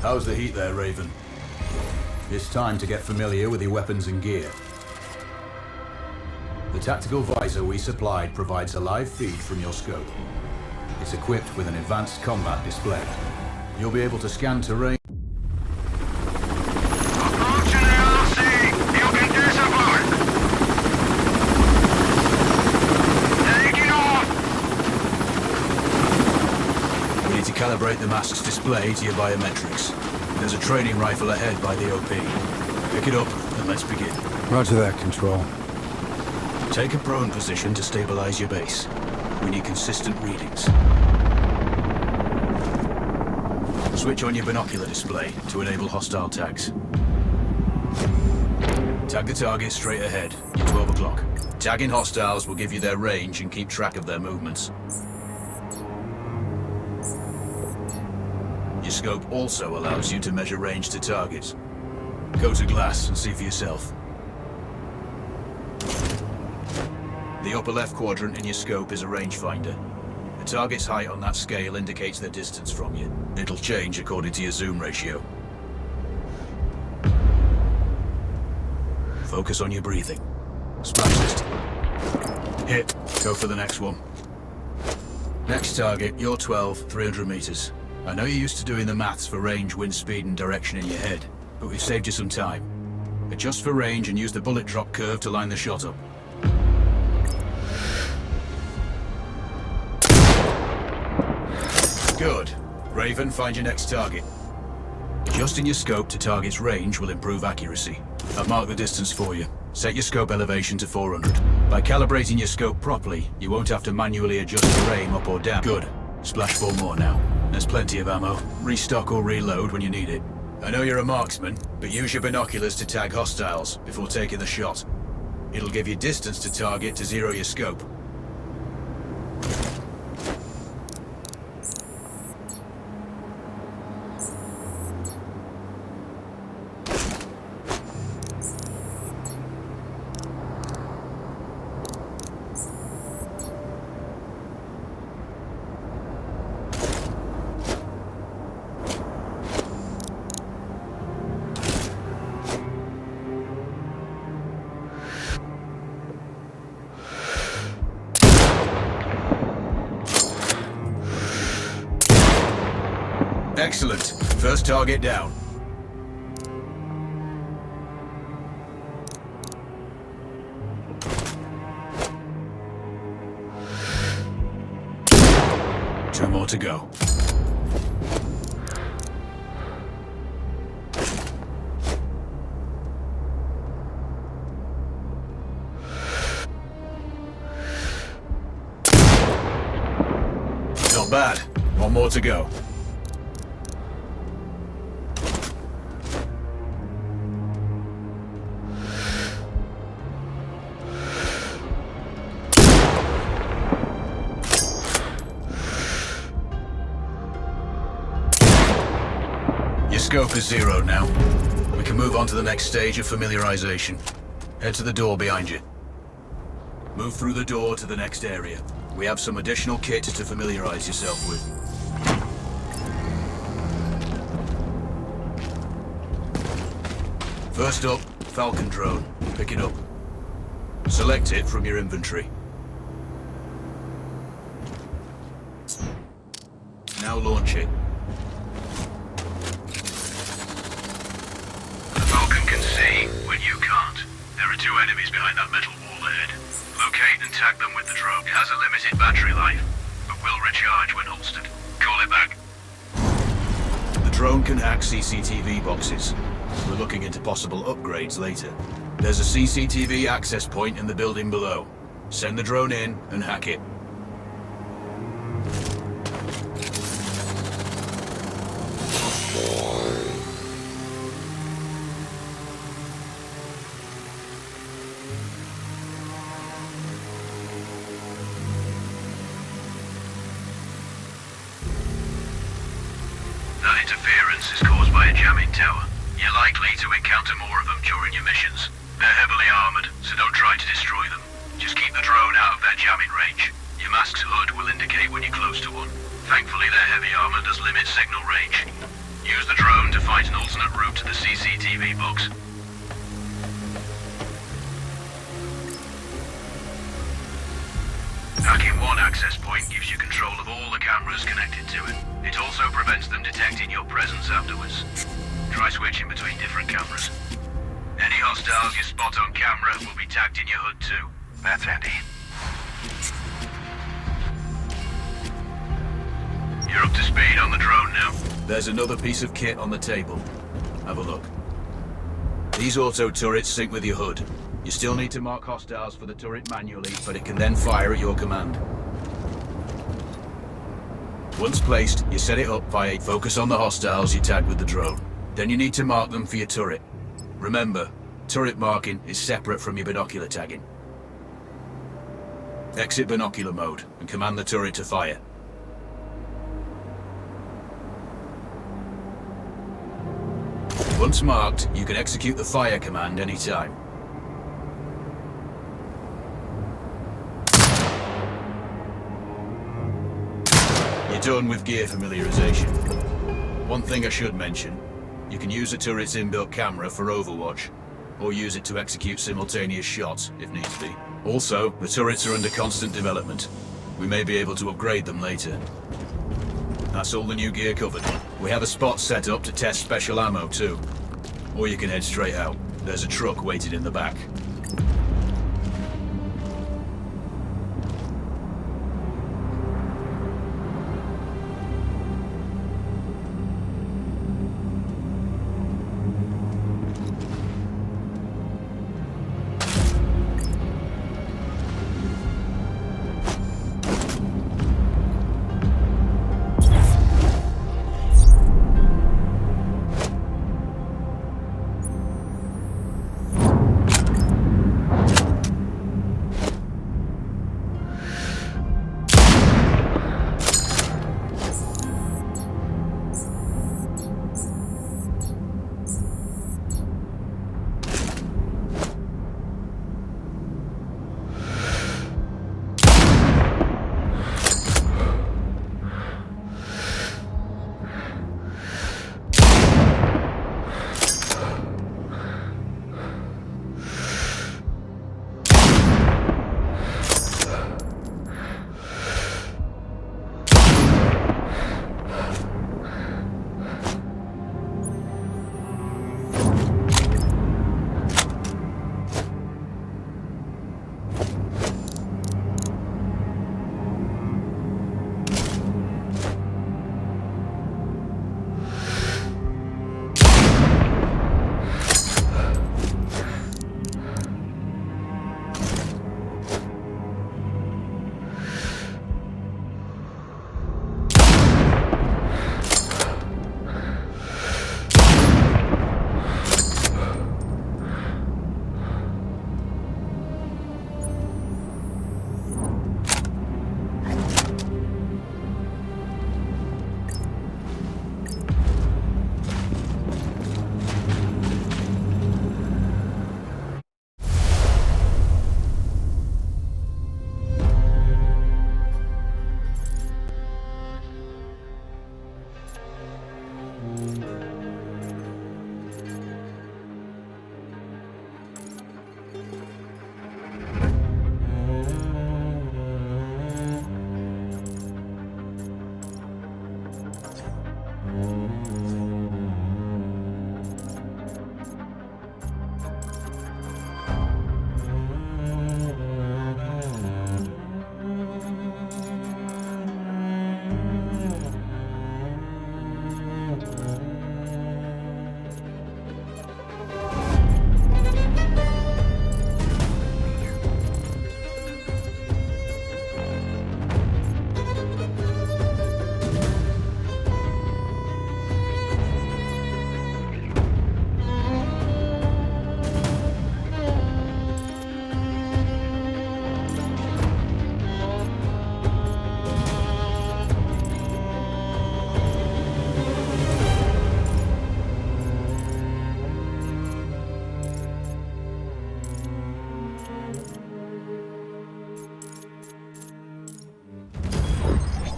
How's the heat there, Raven? It's time to get familiar with your weapons and gear. The tactical visor we supplied provides a live feed from your scope. It's equipped with an advanced combat display. You'll be able to scan terrain. Calibrate the mask's display to your biometrics. There's a training rifle ahead by the OP. Pick it up and let's begin. Roger that, Control. Take a prone position to stabilize your base. We need consistent readings. Switch on your binocular display to enable hostile tags. Tag the target straight ahead, you're 12 o'clock. Tagging hostiles will give you their range and keep track of their movements. Your scope also allows you to measure range to targets. Go to glass and see for yourself. The upper left quadrant in your scope is a rangefinder. The target's height on that scale indicates their distance from you. It'll change according to your zoom ratio. Focus on your breathing. Splash system. Hit. Go for the next one. Next target, you're 12, 300 meters. I know you're used to doing the maths for range, wind speed, and direction in your head, but we've saved you some time. Adjust for range and use the bullet drop curve to line the shot up. Good. Raven, find your next target. Adjusting your scope to target's range will improve accuracy. I've marked the distance for you. Set your scope elevation to 400. By calibrating your scope properly, you won't have to manually adjust your aim up or down. Good. Splash 4 more now. There's plenty of ammo. Restock or reload when you need it. I know you're a marksman, but use your binoculars to tag hostiles before taking the shot. It'll give you distance to target to zero your scope. Excellent. First target down. Two more to go. Not bad. One more to go. Your scope is zero now. We can move on to the next stage of familiarization. Head to the door behind you. Move through the door to the next area. We have some additional kit to familiarize yourself with. First up, Falcon drone. Pick it up. Select it from your inventory. Now launch it. When you can't. There are 2 enemies behind that metal wall ahead. Locate and tag them with the drone. It has a limited battery life, but will recharge when holstered. Call it back. The drone can hack CCTV boxes. We're looking into possible upgrades later. There's a CCTV access point in the building below. Send the drone in and hack it. That interference is caused by a jamming tower. You're likely to encounter more of them during your missions. They're heavily armored, so don't try to destroy them. Just keep the drone out of their jamming range. Your mask's hood will indicate when you're close to one. Thankfully, their heavy armor does limit signal range. Use the drone to find an alternate route to the CCTV box. Hacking one access point gives you control of all the cameras connected to it. It also prevents them detecting your presence afterwards. Try switching between different cameras. Any hostiles you spot on camera will be tagged in your HUD too. That's handy. You're up to speed on the drone now. There's another piece of kit on the table. Have a look. These auto turrets sync with your HUD. You still need to mark hostiles for the turret manually, but it can then fire at your command. Once placed, you set it up via focus on the hostiles you tag with the drone. Then you need to mark them for your turret. Remember, turret marking is separate from your binocular tagging. Exit binocular mode and command the turret to fire. Once marked, you can execute the fire command anytime. You're done with gear familiarization. One thing I should mention, you can use a turret's inbuilt camera for overwatch, or use it to execute simultaneous shots, if needs be. Also, the turrets are under constant development. We may be able to upgrade them later. That's all the new gear covered. We have a spot set up to test special ammo too. Or you can head straight out. There's a truck waiting in the back.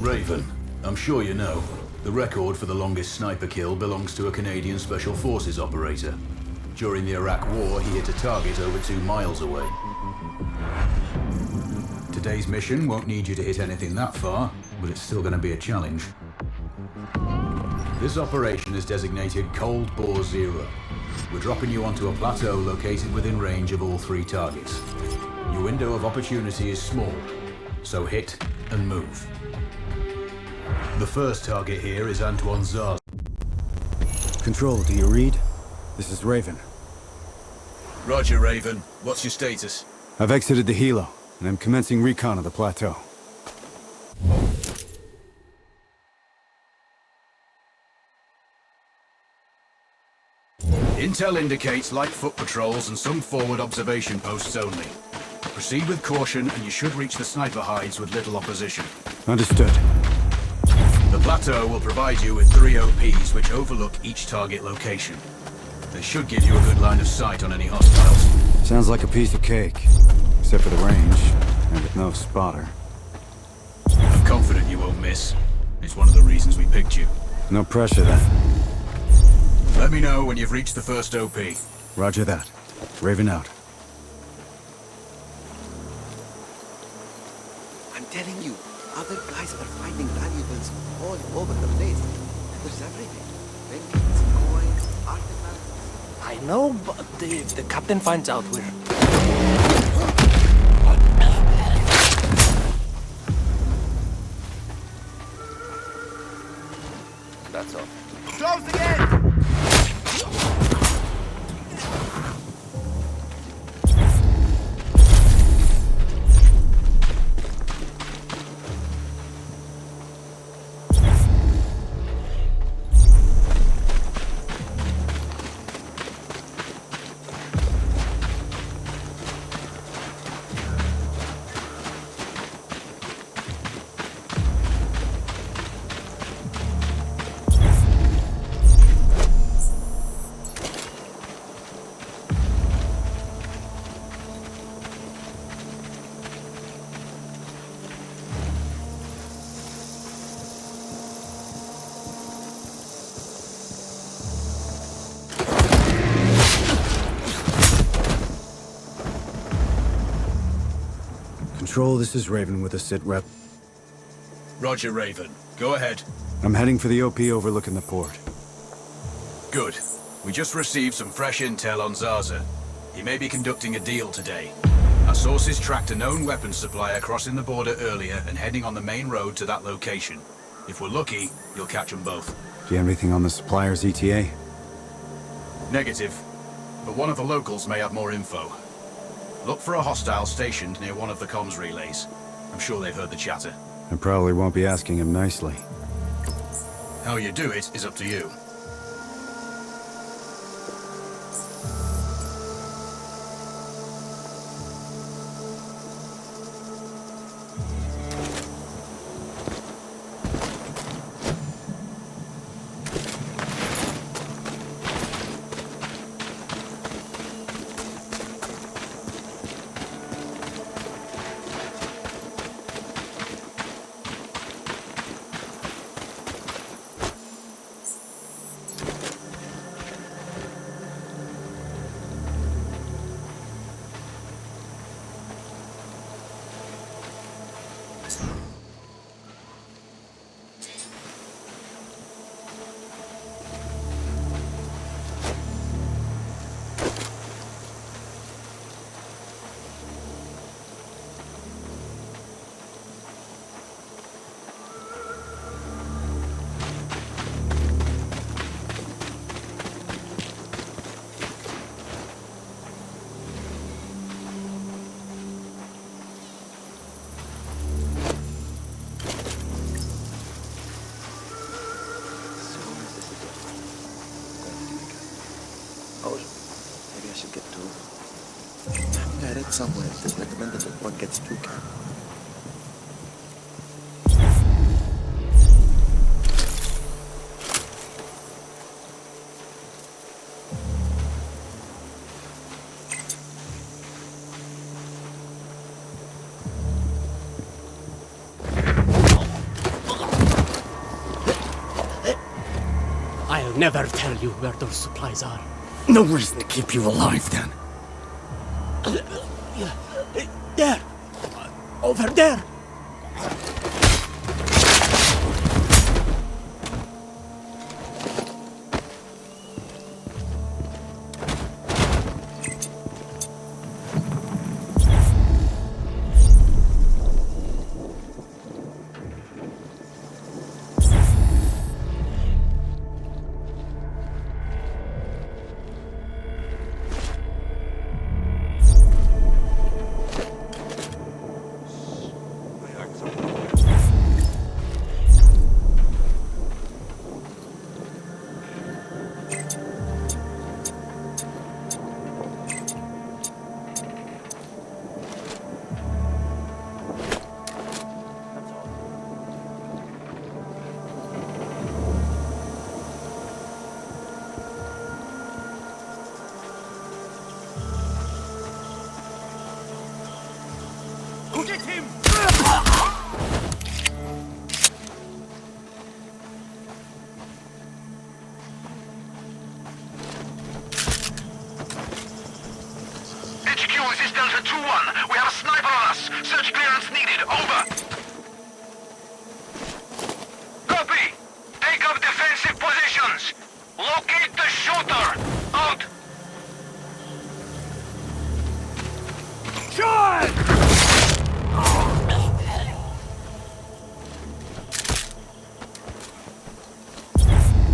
Raven, I'm sure you know, The record for the longest sniper kill belongs to a Canadian Special Forces operator. During the Iraq War, he hit a target over 2 miles away. Today's mission won't need you to hit anything that far, but it's still going to be a challenge. This operation is designated Cold Bore Zero. We're dropping you onto a plateau located within range of all 3 targets. Your window of opportunity is small, so hit and move. The first target here is Antoine Zaz. Control, do you read? This is Raven. Roger, Raven. What's your status? I've exited the helo, and I'm commencing recon of the plateau. Intel indicates light foot patrols and some forward observation posts only. Proceed with caution and you should reach the sniper hides with little opposition. Understood. The plateau will provide you with 3 OPs which overlook each target location. They should give you a good line of sight on any hostiles. Sounds like a piece of cake. Except for the range, and with no spotter. I'm confident you won't miss. It's one of the reasons we picked you. No pressure then. Let me know when you've reached the first OP. Roger that. Raven out. I'm telling you, other guys are finding valuables all over the place. There's everything. Trinkets, coins, artifacts. I know, but if the captain finds out we're... That's all. Close again! Control, this is Raven with a sit rep. Roger, Raven. Go ahead. I'm heading for the OP overlooking the port. Good. We just received some fresh intel on Zaza. He may be conducting a deal today. Our sources tracked a known weapons supplier crossing the border earlier and heading on the main road to that location. If we're lucky, you'll catch them both. Do you have anything on the supplier's ETA? Negative. But one of the locals may have more info. Look for a hostile stationed near one of the comms relays. I'm sure they've heard the chatter. I probably won't be asking him nicely. How you do it is up to you. Maybe I should get to... I think I read somewhere it is recommended that one gets 2 cans. never tell you where those supplies are. No reason to keep you alive, then. There! Over there! HQ, this is Delta 2-1. We have a sniper on us. Search clearance needed. Over. Copy. Take up defensive positions. Locate the shooter. Out.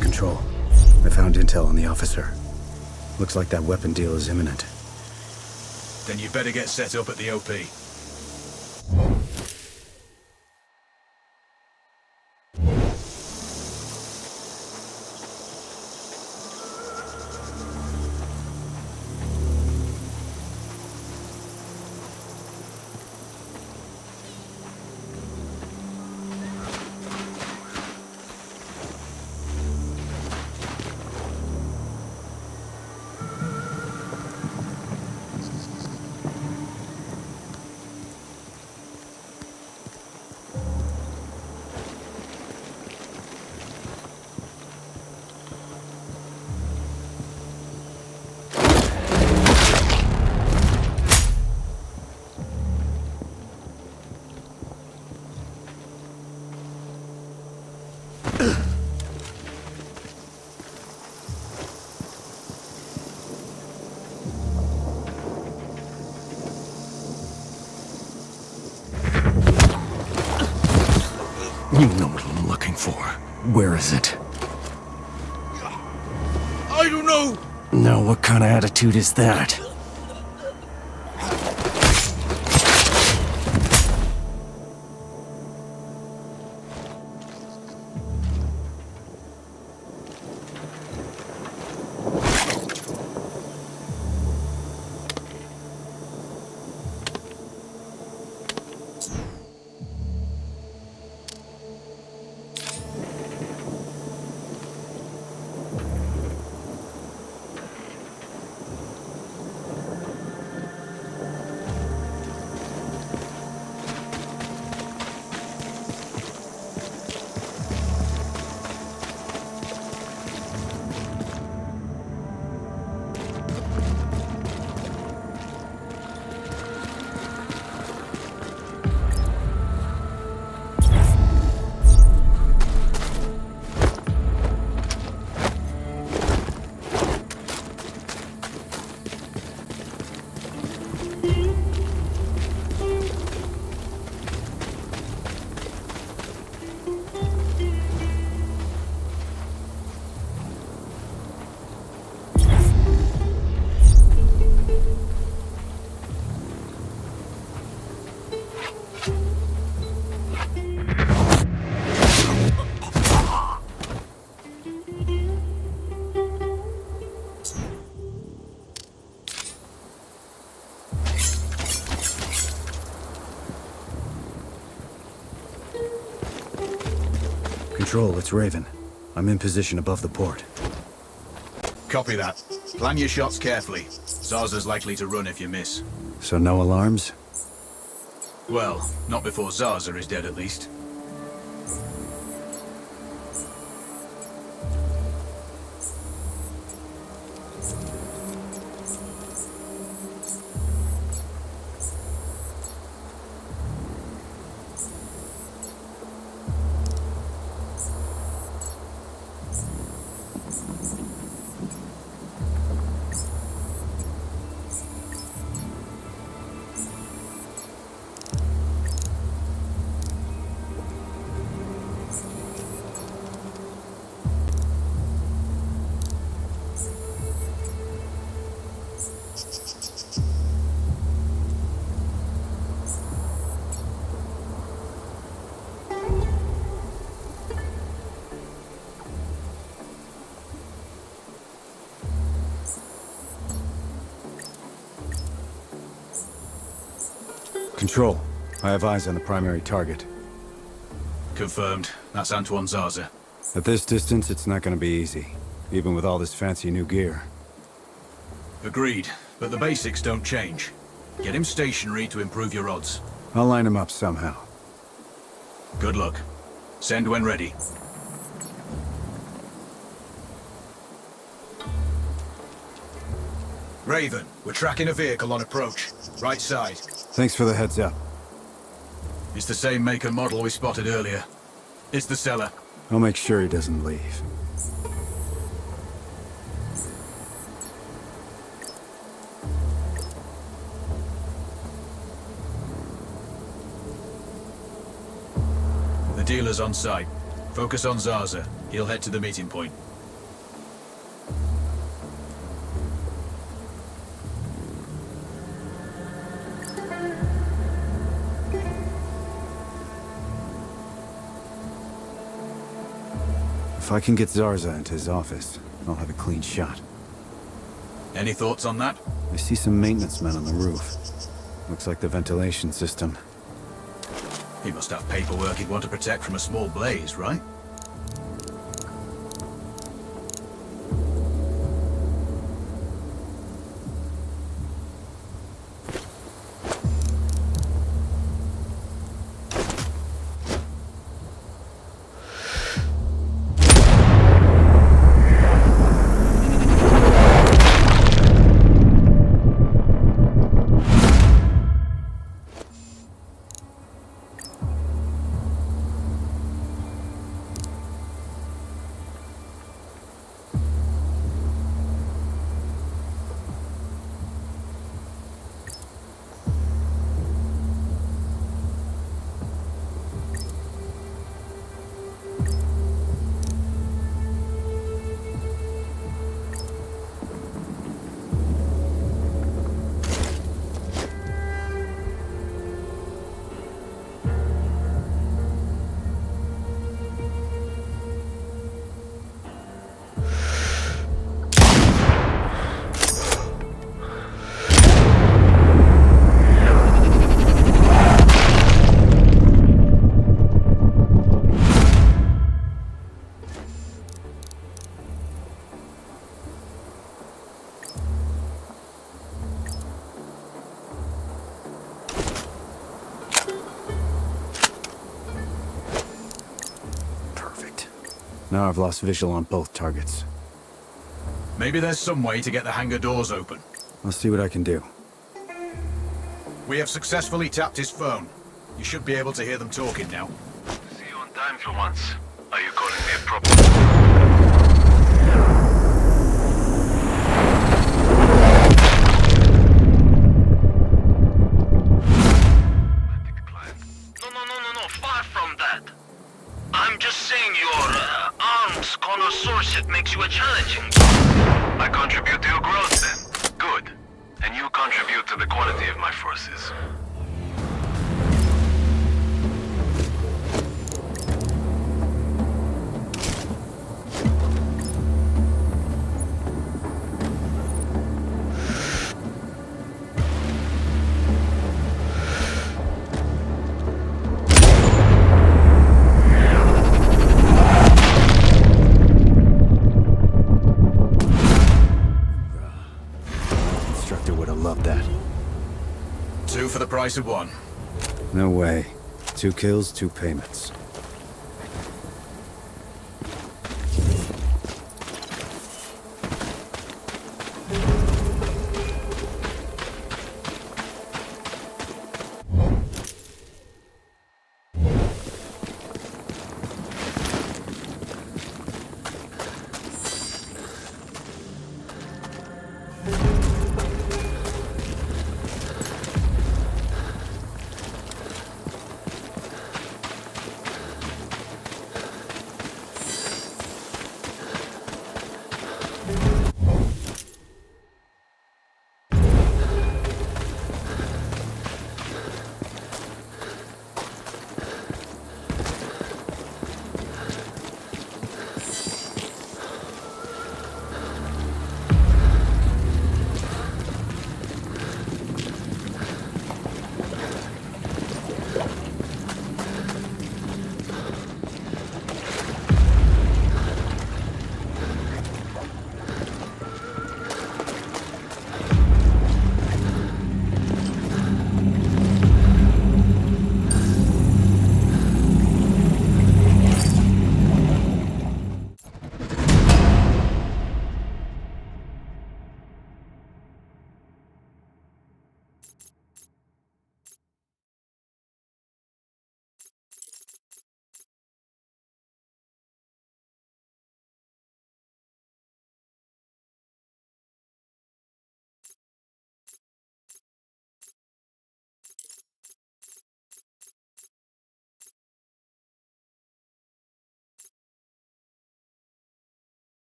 Control. I found intel on the officer. Looks like that weapon deal is imminent. Then you better get set up at the OP. You know what I'm looking for. Where is it? I don't know! Now, what kind of attitude is that? Control, it's Raven. I'm in position above the port. Copy that. Plan your shots carefully. Zarza's likely to run if you miss. So no alarms? Well, not before Zarza is dead at least. Control. I have eyes on the primary target. Confirmed. That's Antoine Zaza. At this distance, it's not gonna be easy. Even with all this fancy new gear. Agreed, but the basics don't change. Get him stationary to improve your odds. I'll line him up somehow. Good luck. Send when ready. Raven, we're tracking a vehicle on approach. Right side. Thanks for the heads up. It's the same make and model we spotted earlier. It's the seller. I'll make sure he doesn't leave. The dealer's on site. Focus on Zaza. He'll head to the meeting point. If I can get Zarza into his office, I'll have a clean shot. Any thoughts on that? I see some maintenance men on the roof. Looks like the ventilation system. He must have paperwork he'd want to protect from a small blaze, right? Now I've lost visual on both targets. Maybe there's some way to get the hangar doors open. I'll see what I can do. We have successfully tapped his phone. You should be able to hear them talking now. See you on time for once. Are you calling me a problem? No, far from that. I'm just saying your arms connoisseurship makes you a challenging. I contribute to your growth then. Good. And you contribute to the quality of my forces. Instructor would have loved that. 2 for the price of 1. No way. 2 kills, 2 payments.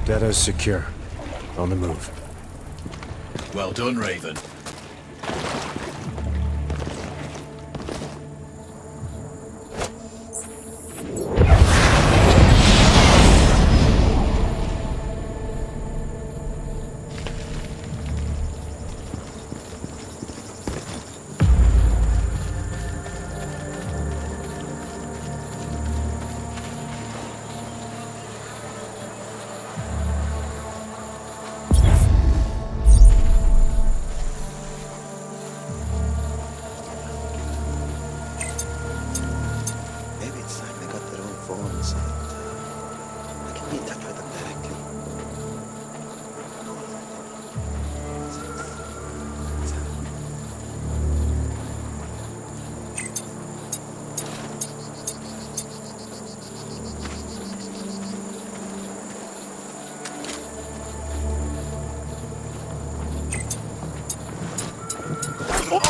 Data's secure. On the move. Well done, Raven. Maybe it's time they got their own phones and I can be in touch with them directly. No.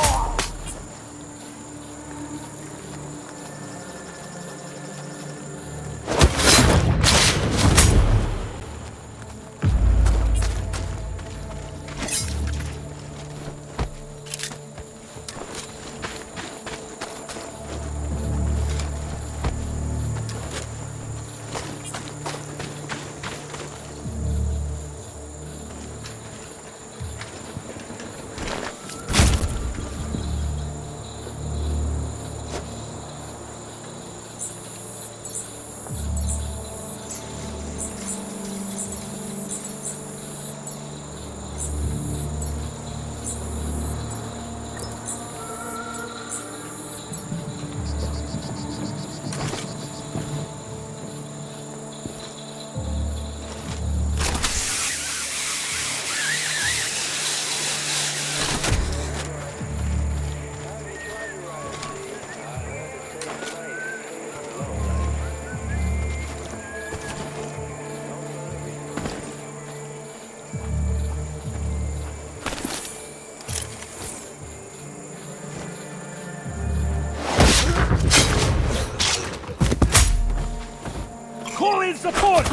Call in support!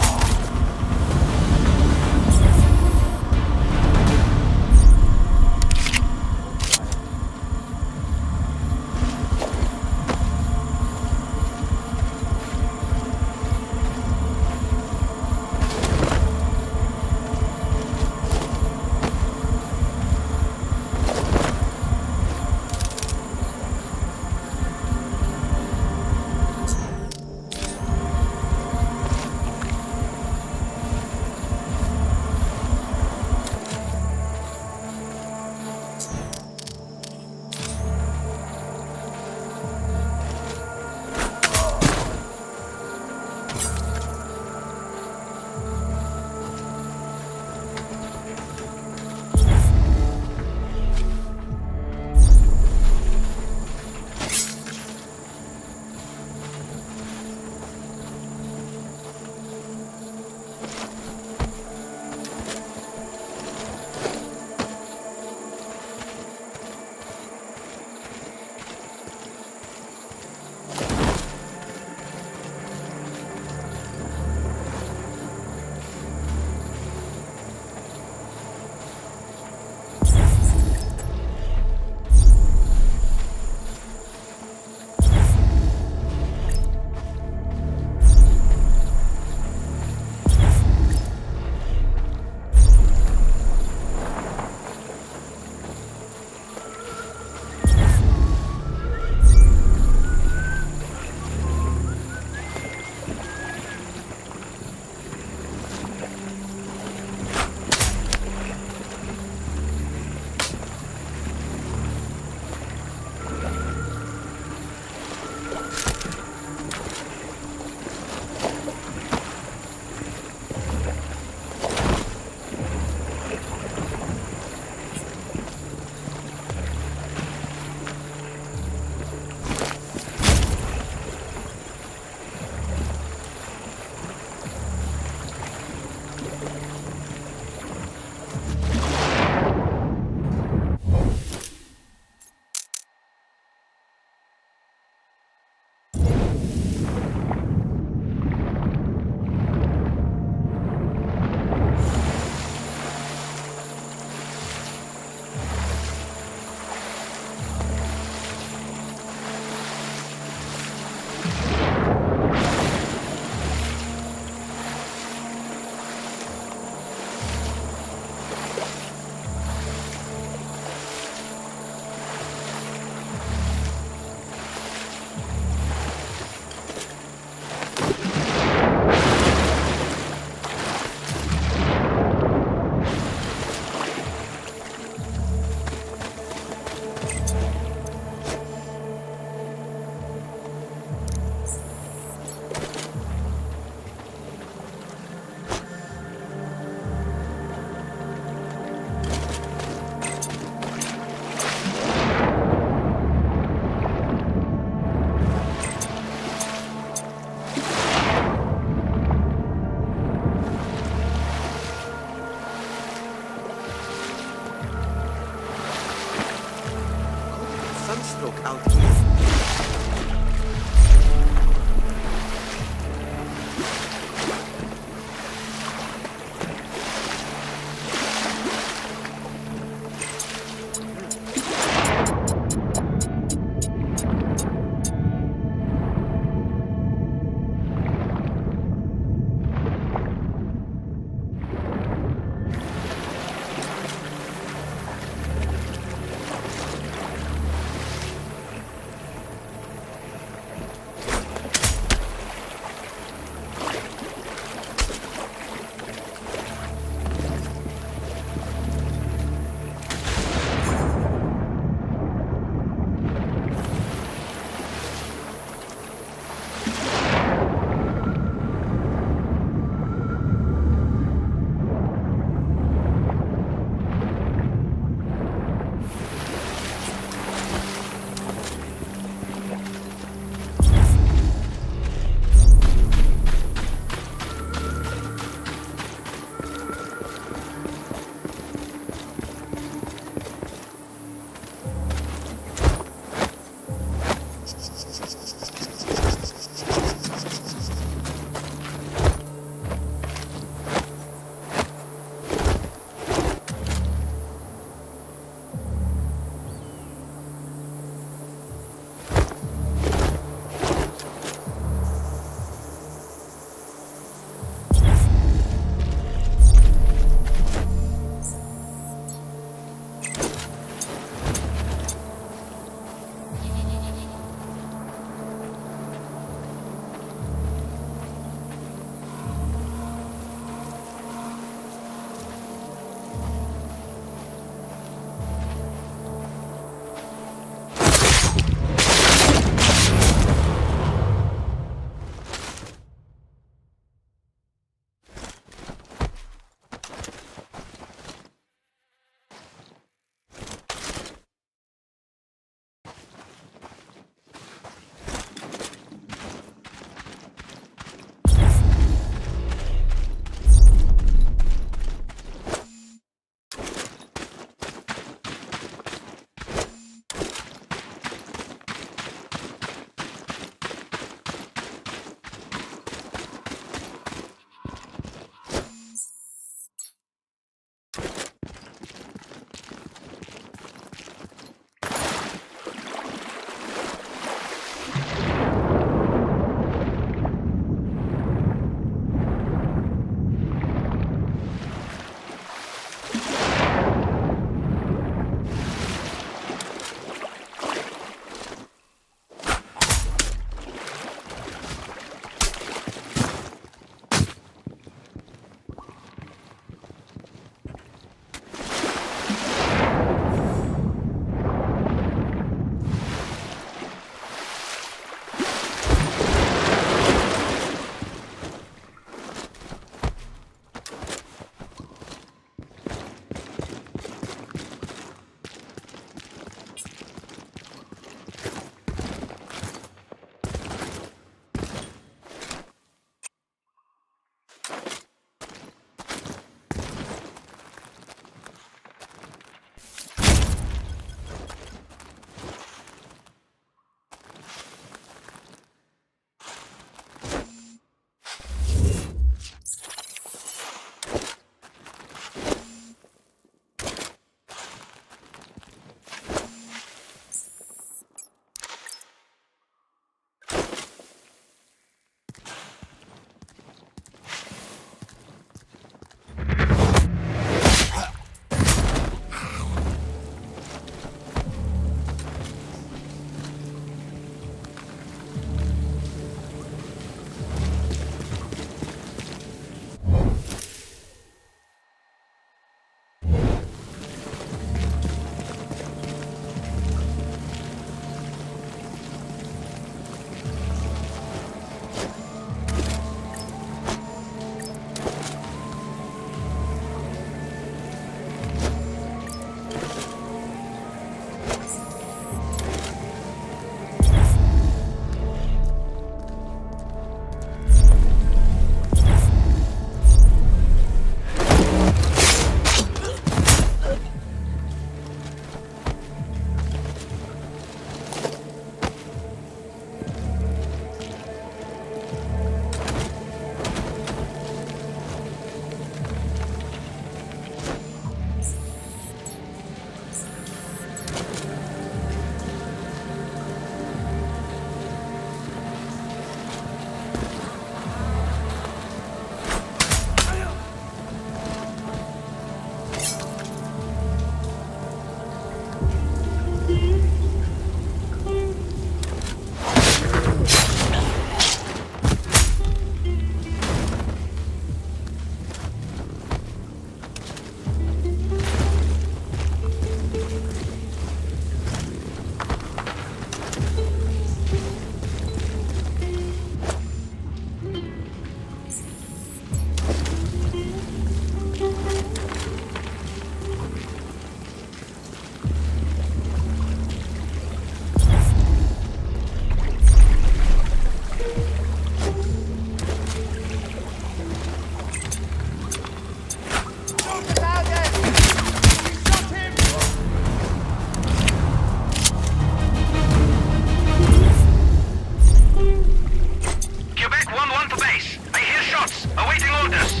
hold this.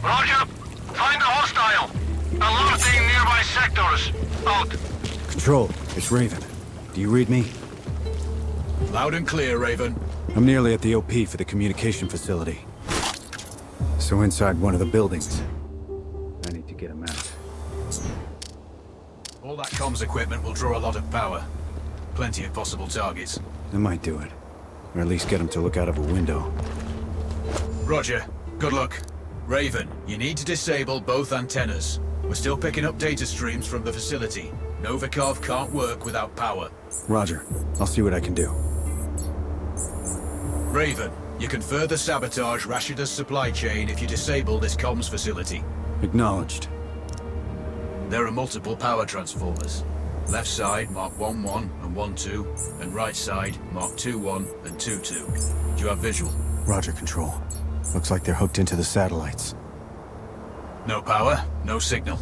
Roger. Find the hostile. Alerting nearby sectors. Out. Control, it's Raven. Do you read me? Loud and clear, Raven. I'm nearly at the OP for the communication facility. So inside one of the buildings. I need to get him out. All that comms equipment will draw a lot of power. Plenty of possible targets. I might do it. Or at least get him to look out of a window. Roger. Good luck. Raven, you need to disable both antennas. We're still picking up data streams from the facility. Novikov can't work without power. Roger. I'll see what I can do. Raven, you can further sabotage Rashida's supply chain if you disable this comms facility. Acknowledged. There are multiple power transformers. Left side mark 1-1 and 1-2, and right side mark 2-1 and 2-2. Do you have visual? Roger, Control. Looks like they're hooked into the satellites. No power, no signal.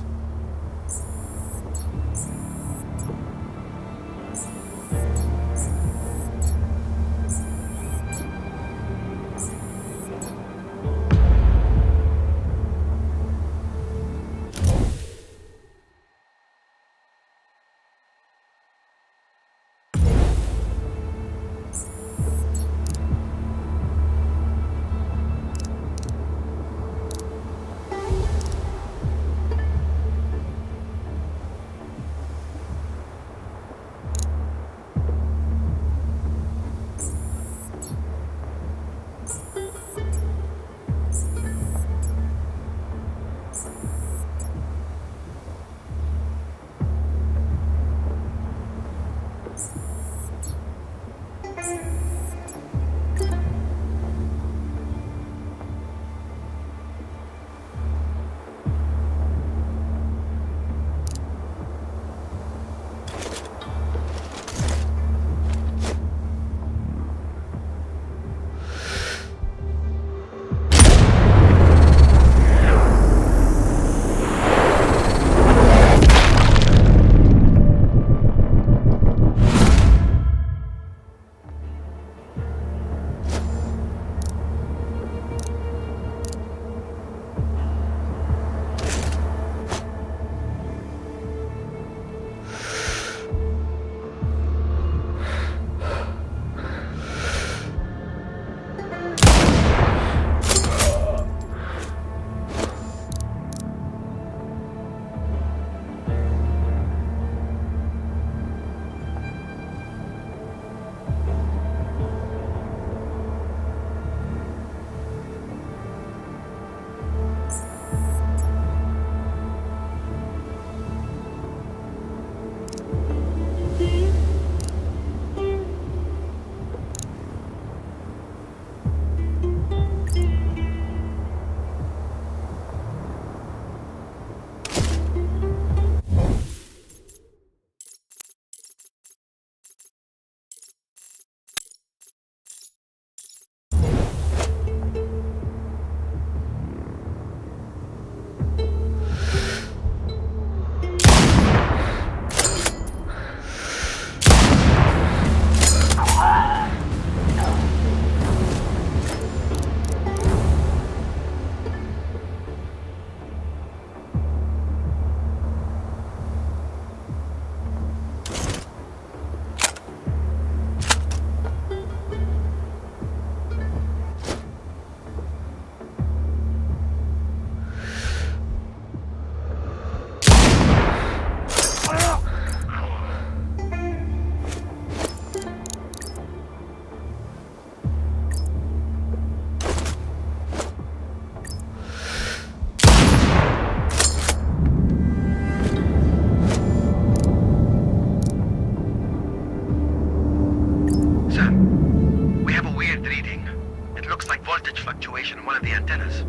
fluctuation in one of the antennas.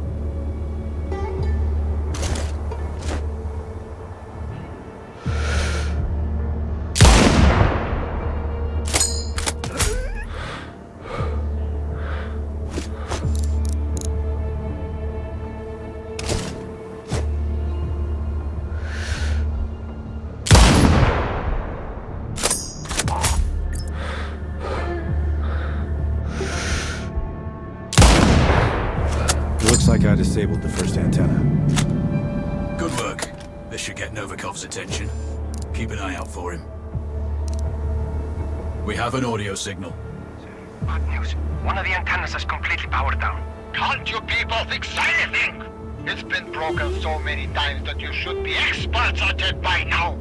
Looks like I disabled the first antenna. Good work. This should get Novikov's attention. Keep an eye out for him. We have an audio signal. Bad news. One of the antennas is completely powered down. Can't you people fix anything? It's been broken so many times that you should be experts at it by now.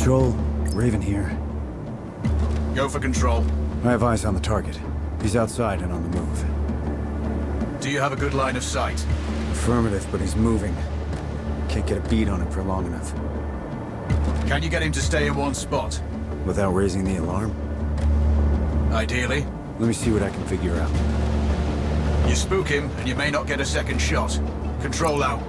Control, Raven here. Go for control. I have eyes on the target. He's outside and on the move. Do you have a good line of sight? Affirmative, but he's moving. Can't get a bead on him for long enough. Can you get him to stay in one spot? Without raising the alarm? Ideally. Let me see what I can figure out. You spook him, and you may not get a second shot. Control out.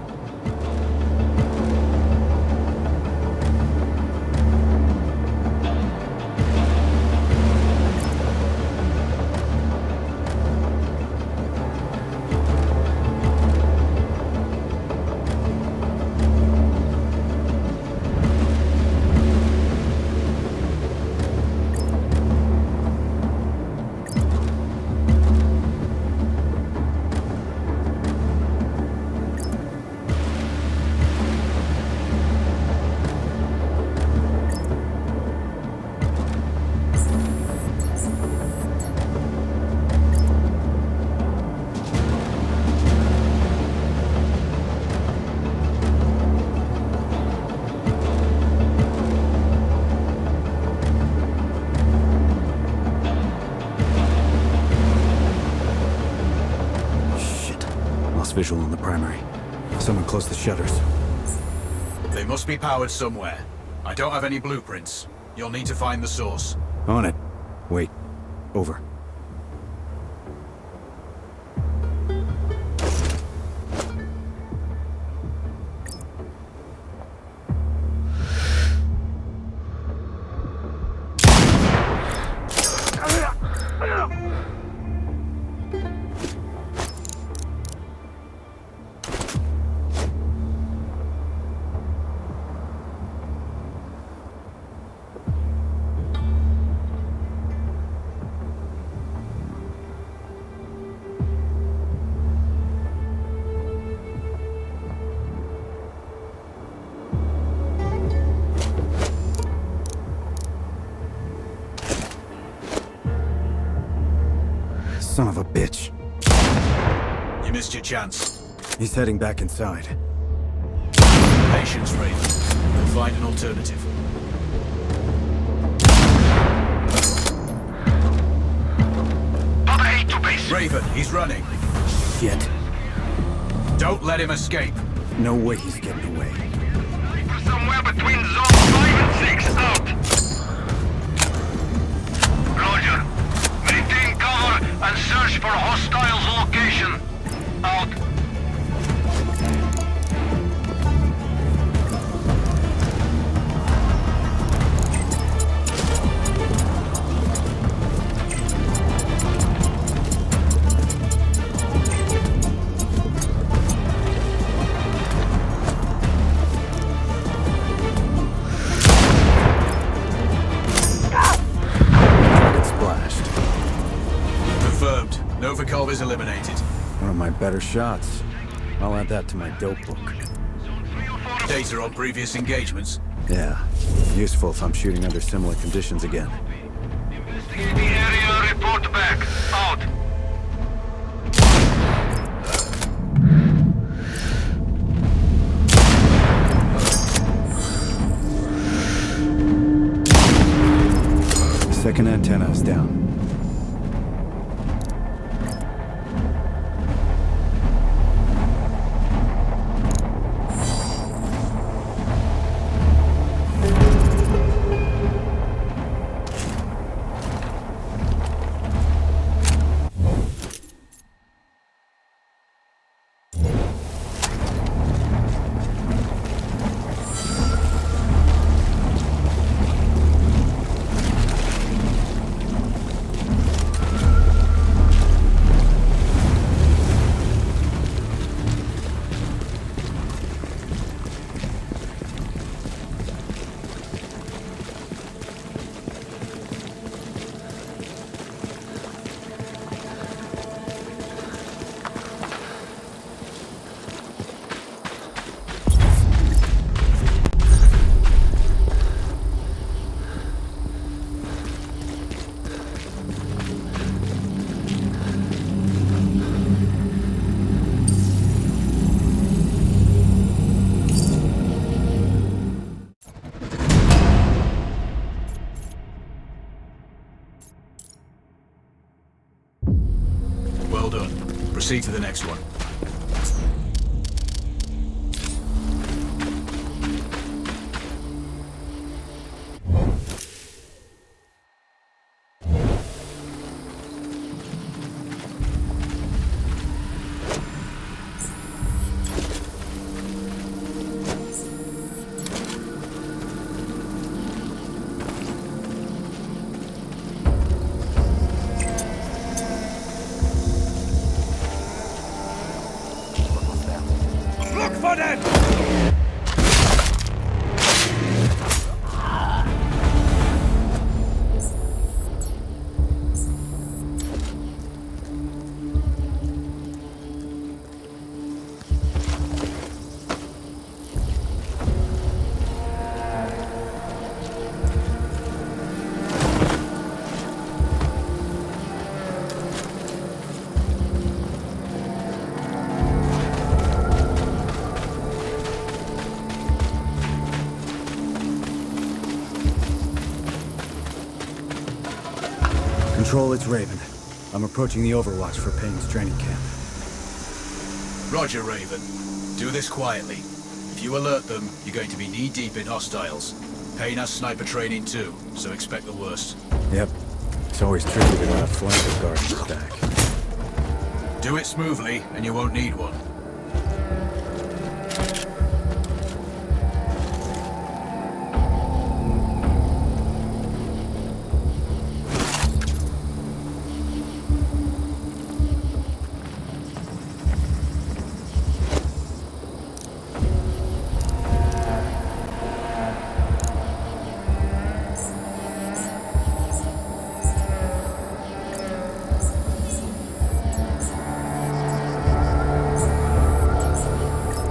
Visual on the primary. Someone close the shutters. They must be powered somewhere. I don't have any blueprints. You'll need to find the source. On it. Wait. Over. Son of a bitch. You missed your chance. He's heading back inside. Patience, Raven. We'll find an alternative. Papa 8 to base. Raven, he's running. Shit. Don't let him escape. No way he's getting away. Somewhere between zone 5 and 6 out. Roger. Maintain cover and search for hostiles' location. Out. Novikov is eliminated. One of my better shots. I'll add that to my dope book. Data on previous engagements. Yeah. Useful if I'm shooting under similar conditions again. Investigate the area, report back. Out. Second antenna is down. Proceed to the next one. Look for them! Control, it's Raven. I'm approaching the Overwatch for Payne's training camp. Roger, Raven. Do this quietly. If you alert them, you're going to be knee-deep in hostiles. Payne has sniper training too, so expect the worst. Yep. It's always tricky to have flanker guard in the stack. Do it smoothly, and you won't need one.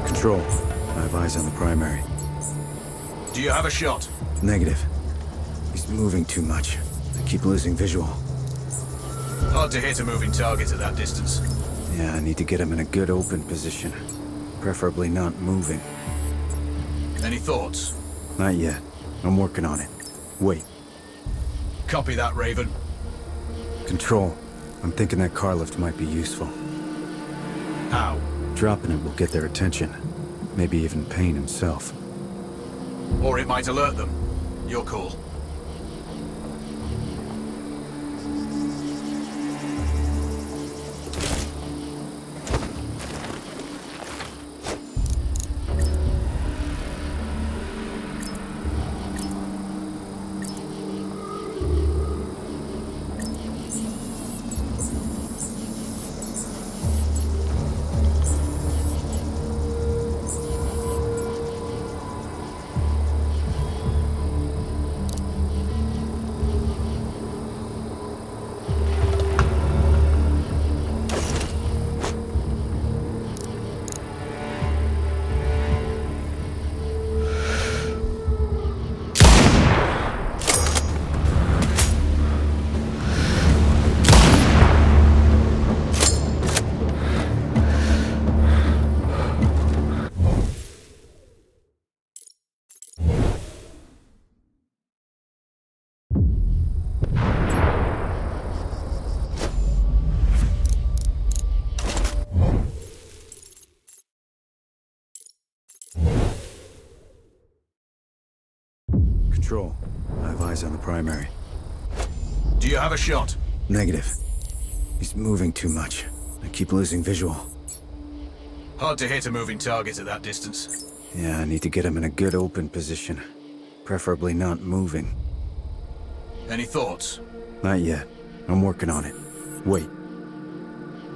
Control, I have eyes on the primary. Do you have a shot? Negative. He's moving too much. I keep losing visual. Hard to hit a moving target at that distance. Yeah, I need to get him in a good open position. Preferably not moving. Any thoughts? Not yet. I'm working on it. Wait. Copy that, Raven. Control. I'm thinking that car lift might be useful. How? Dropping it will get their attention. Maybe even Payne himself. Or it might alert them. Your call. Control, I have eyes on the primary. Do you have a shot? Negative. He's moving too much. I keep losing visual. Hard to hit a moving target at that distance. Yeah, I need to get him in a good open position. Preferably not moving. Any thoughts? Not yet. I'm working on it. Wait.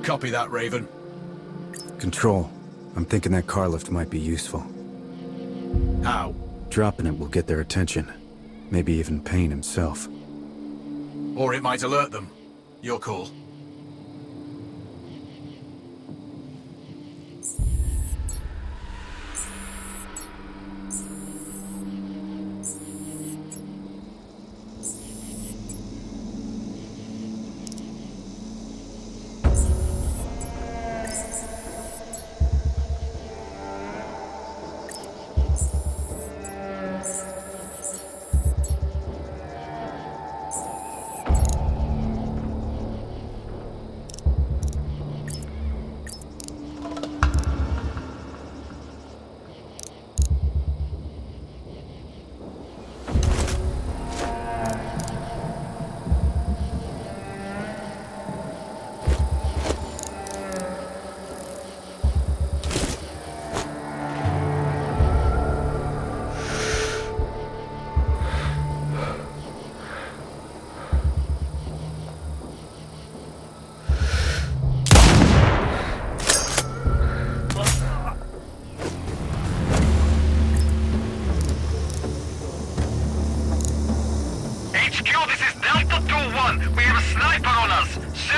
Copy that, Raven. Control. I'm thinking that car lift might be useful. How? Dropping it will get their attention. Maybe even Payne himself. Or it might alert them. Your call.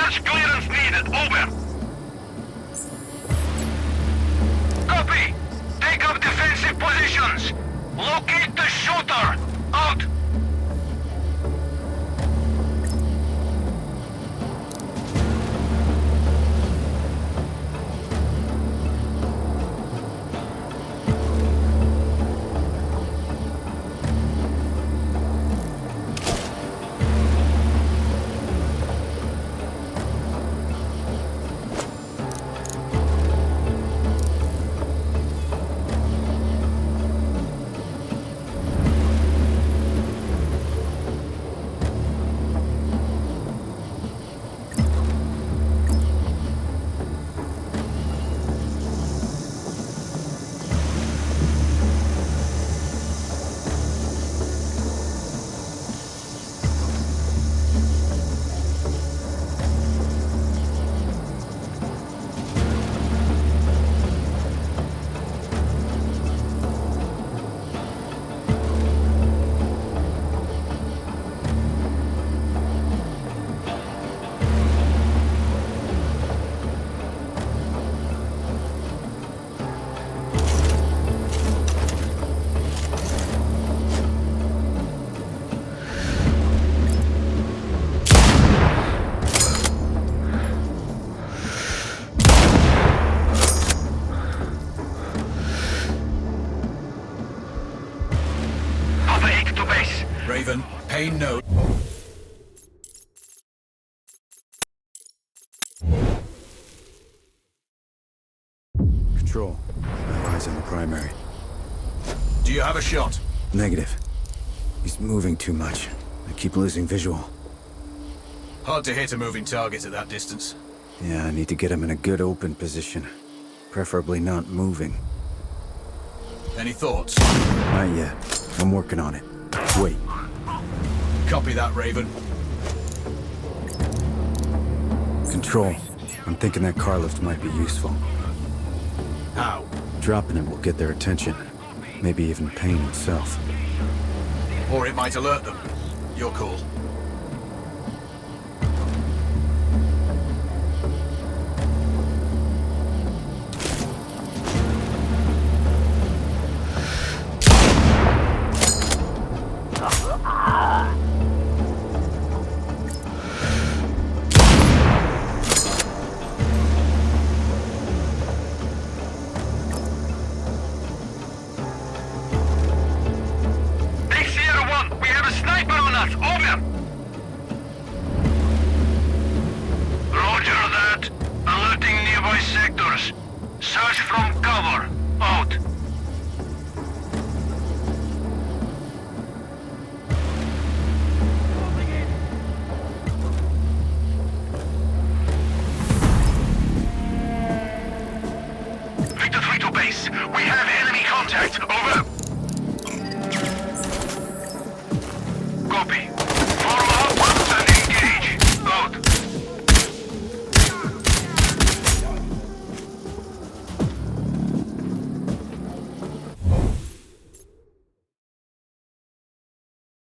Search clearance needed. Over. Copy. Take up defensive positions. Locate the shooter. Out. Raven, Payne note. Control. My eyes on the primary. Do you have a shot? Negative. He's moving too much. I keep losing visual. Hard to hit a moving target at that distance. Yeah, I need to get him in a good open position. Preferably not moving. Any thoughts? Not yet. I'm working on it. Wait. Copy that, Raven. Control. I'm thinking that car lift might be useful. How? Dropping it will get their attention. Maybe even Payne himself. Or it might alert them. Your call.